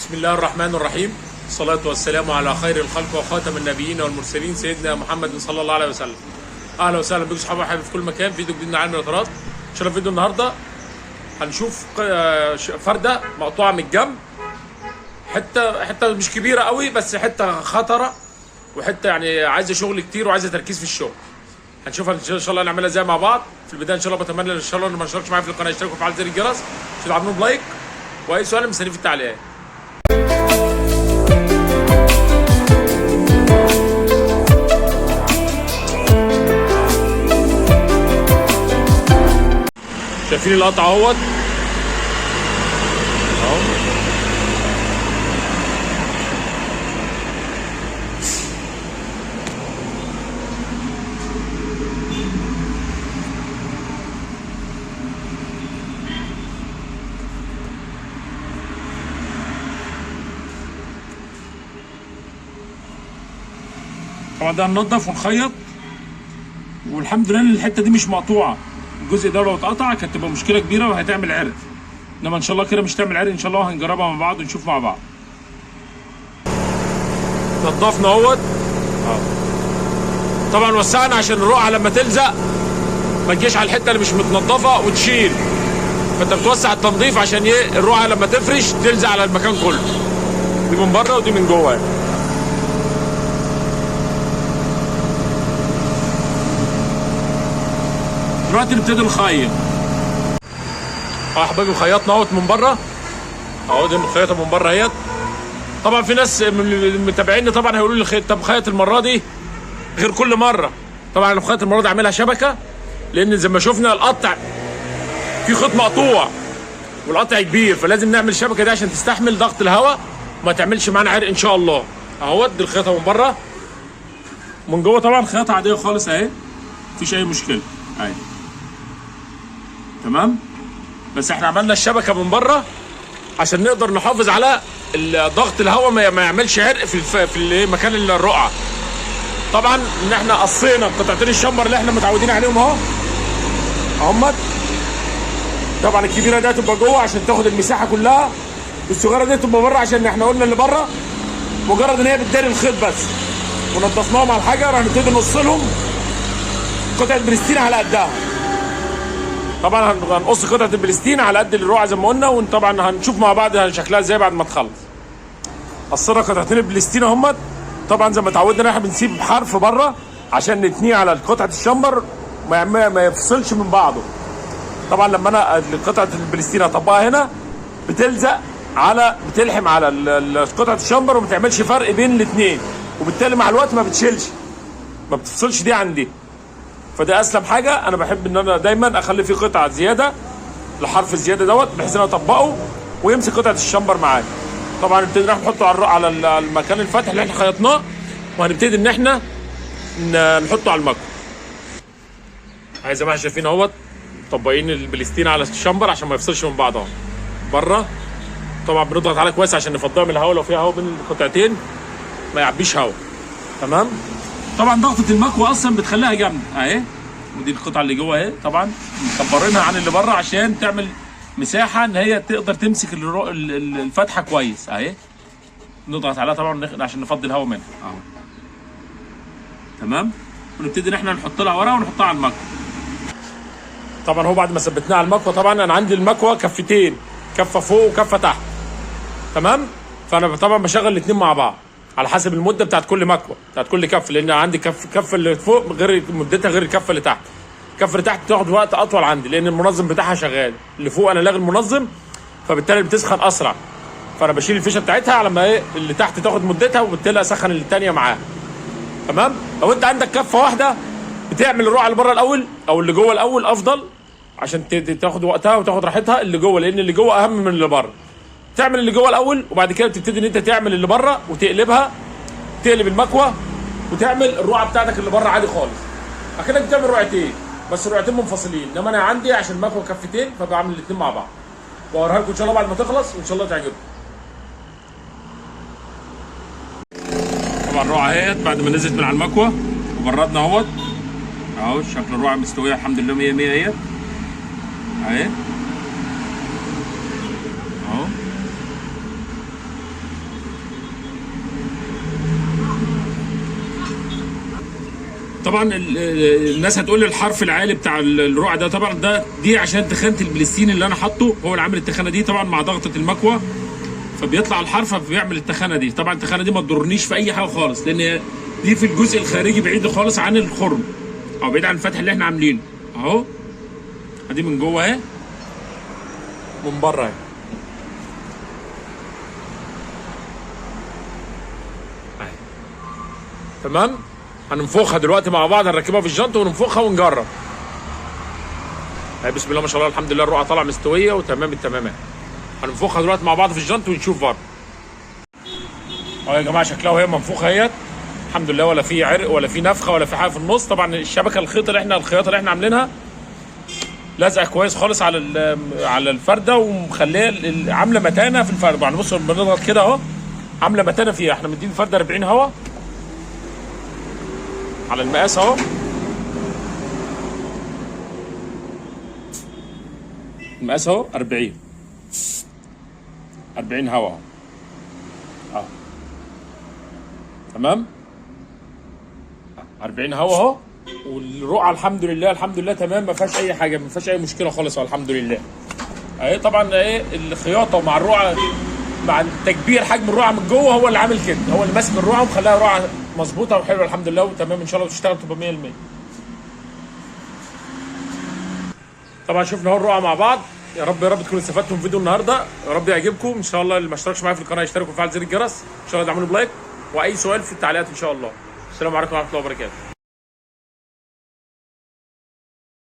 بسم الله الرحمن الرحيم. الصلاة والسلام على خير الخلق وخاتم النبيين والمرسلين سيدنا محمد صلى الله عليه وسلم. اهلا وسهلا بكم صحابي وحبايبي في كل مكان. فيديو جديد من عالم الإطارات. ان شاء الله فيديو النهارده هنشوف فرده مقطوعه من الجنب، حته مش كبيره قوي بس حته خطره، وحته يعني عايزه شغل كتير وعايزه تركيز في الشغل. هنشوفها ان شاء الله نعملها ازاي مع بعض. في البدايه ان شاء الله بتمنى ان شاء الله اللي ما اشتركش معايا في القناه يشتركوا ويفعلوا زر الجرس عشان تعملوا بلايك، واي سؤال مستنيه في التعليقات. شايفين القطع اهوت اهو. طبعا ده هننضف ونخيط، والحمد لله ان الحته دي مش مقطوعه. الجزء ده لو اتقطع كانت تبقى مشكله كبيره وهتعمل عرق، انما ان شاء الله كده مش هتعمل عرق ان شاء الله. هنجربها مع بعض ونشوف مع بعض. نضفنا اهوت طبعا، وسعنا عشان الرقعه لما تلزق ما تجيش على الحته اللي مش متنضفه وتشيل، فانت بتوسع التنظيف عشان ايه الرقعه لما تفرش تلزق على المكان كله. دي من بره ودي من جوه يعني. دلوقتي نبتدي نخيط اهو يا حبايبي. خيطنا اهوت من بره اهو، دي مخيطه من بره اهيت. طبعا في ناس من متابعيني طبعا هيقولوا لي طب خيط المره دي غير كل مره. طبعا انا خيط المره دي عاملها شبكه، لان زي ما شفنا القطع في خيط مقطوع والقطع كبير، فلازم نعمل الشبكه دي عشان تستحمل ضغط الهواء وما تعملش معانا عرق ان شاء الله. اهوت دي الخيطه من بره. من جوه طبعا خيطه عاديه خالص اهي، مفيش اي مشكله اهي تمام. بس احنا عملنا الشبكه من بره عشان نقدر نحافظ على ضغط الهواء ما يعملش عرق في مكان الرقعه. طبعا ان احنا قصينا قطعتين الشمبر اللي احنا متعودين عليهم اهو اهمت. طبعا الكبيره دي تبقى جوه عشان تاخد المساحه كلها، والصغيره دي تبقى بره عشان احنا قلنا اللي بره مجرد ان هي بتداري الخيط بس. ونضفناهم على الحجر، هنبتدي نقص لهم قطعه بريستين على قدها. طبعا هنقص قطعه البلستين على قد الرقعه زي ما قلنا، وطبعا هنشوف مع بعض شكلها ازاي بعد ما تخلص. قصينا قطعتين البلستين اهمت. طبعا زي ما اتعودنا احنا بنسيب حرف بره عشان نتنيه على قطعه الشمبر ما يفصلش من بعضه. طبعا لما انا قطعه البلستين اطبقها هنا بتلحم على قطعه الشمبر وما تعملش فرق بين الاثنين، وبالتالي مع الوقت ما بتشيلش، ما بتفصلش دي عن دي. فده اسلم حاجه. انا بحب ان انا دايما اخلي فيه قطعه زياده، الحرف الزياده دوت، بحيث ان انا اطبقه ويمسك قطعه الشمبر معايا. طبعا نبتدي نحطه على المكان الفتح اللي احنا خيطناه، وهنبتدي ان احنا نحطه على المكوى. زي ما احنا شايفين اهوت مطبقين البلستين على الشمبر عشان ما يفصلش من بعض اهو بره. طبعا بنضغط عليه كويس عشان نفضيها من الهواء، لو فيها هواء بين القطعتين ما يعبيش هواء تمام. طبعا ضغطه المكوى اصلا بتخليها جامده اهي، ودي القطعه اللي جوه اهي. طبعا مكبرينها عن اللي بره عشان تعمل مساحه ان هي تقدر تمسك الفتحه كويس اهي. نضغط عليها طبعا عشان نفضي الهواء منها اهو تمام. ونبتدي ان احنا نحط لها ورقه ونحطها على المكوى. طبعا هو بعد ما ثبتناها على المكوى، طبعا انا عندي المكوى كفتين، كفه فوق وكفه تحت تمام. فانا طبعا بشغل الاثنين مع بعض على حسب المده بتاعت كل مكوى، بتاعت كل كف، لان عندي كفه اللي فوق غير مدتها غير الكفه اللي تحت. الكفه اللي تحت بتاخد وقت اطول عندي لان المنظم بتاعها شغال. اللي فوق انا لاغي المنظم، فبالتالي بتسخن اسرع، فانا بشيل الفيشه بتاعتها على ما اللي تحت تاخد مدتها، وبالتالي اسخن الثانيه معاها تمام. لو انت عندك كفه واحده بتعمل الرقعه اللي بره الاول او اللي جوه الاول افضل عشان تاخد وقتها وتاخد راحتها اللي جوه، لان اللي جوه اهم من اللي بره. تعمل اللي جوه الاول، وبعد كده بتبتدي ان انت تعمل اللي بره وتقلبها، تقلب المكوى وتعمل الرقعه بتاعتك اللي بره عادي خالص. اكنك بتعمل رقعتين بس رقعتين منفصلين، انما انا عندي عشان المكوى كفتين فبعمل الاثنين مع بعض. واوريها لكم ان شاء الله بعد ما تخلص وان شاء الله تعجبكم. طبعا الرقعه اهيت بعد ما نزلت من على المكوى وبردنا اهوت اهو. شكل الرقعه مستويه الحمد لله 100 100 اهي اهي اهو. طبعا الناس هتقول لي الحرف العالي بتاع الرقعه ده، طبعا دي عشان تخانه البليستين اللي انا حاطه هو اللي عامل التخانه دي، طبعا مع ضغطه المكوه فبيطلع الحرف فبيعمل التخانه دي. طبعا التخانه دي ما تضرنيش في اي حاجه خالص، لان دي في الجزء الخارجي بعيد خالص عن الخرم او بعيد عن الفتح اللي احنا عاملينه اهو. ادي من جوه اهي، من بره اهي. تمام. هننفخها دلوقتي مع بعض، هنركبها في الجنط وننفخها ونجرب. بسم الله ما شاء الله، الحمد لله الرقعه طالعه مستويه وتمام التمام. هننفخها دلوقتي مع بعض في الجنط ونشوف بره. اهو يا جماعه شكلها وهي منفوخه اهيت، الحمد لله، ولا في عرق ولا في نفخه ولا في حاجه في النص. طبعا الشبكه الخياطه اللي احنا عاملينها لازقه كويس خالص على الفرده، ومخليه عامله متانه في الفرده. يعني بصوا بنضغط كده اهو، عامله متانه فيها. احنا مدين الفرده 40 هوا على المقاس اهو. المقاس اهو 40 هوا اهو. تمام، 40 هوا اهو. والرقعه الحمد لله تمام، ما فيهاش اي حاجه، ما فيهاش اي مشكله خالص اهو الحمد لله. اهي طبعا ايه الخياطه مع الرقعه مع التكبير حجم الرقعه من جوه هو اللي عامل كده، هو اللي ماسك الرقعه ومخليها رقعه مظبوطه وحلوه الحمد لله وتمام ان شاء الله وتشتغل تبقى 100%. طبعا شفنا اهو الرقعه مع بعض. يا رب تكونوا استفدتوا من فيديو النهارده، يا رب يعجبكم ان شاء الله. اللي ما اشتركش معايا في القناه يشترك ويفعل زر الجرس ان شاء الله، يدعموني بلايك واي سؤال في التعليقات ان شاء الله. السلام عليكم ورحمه الله وبركاته.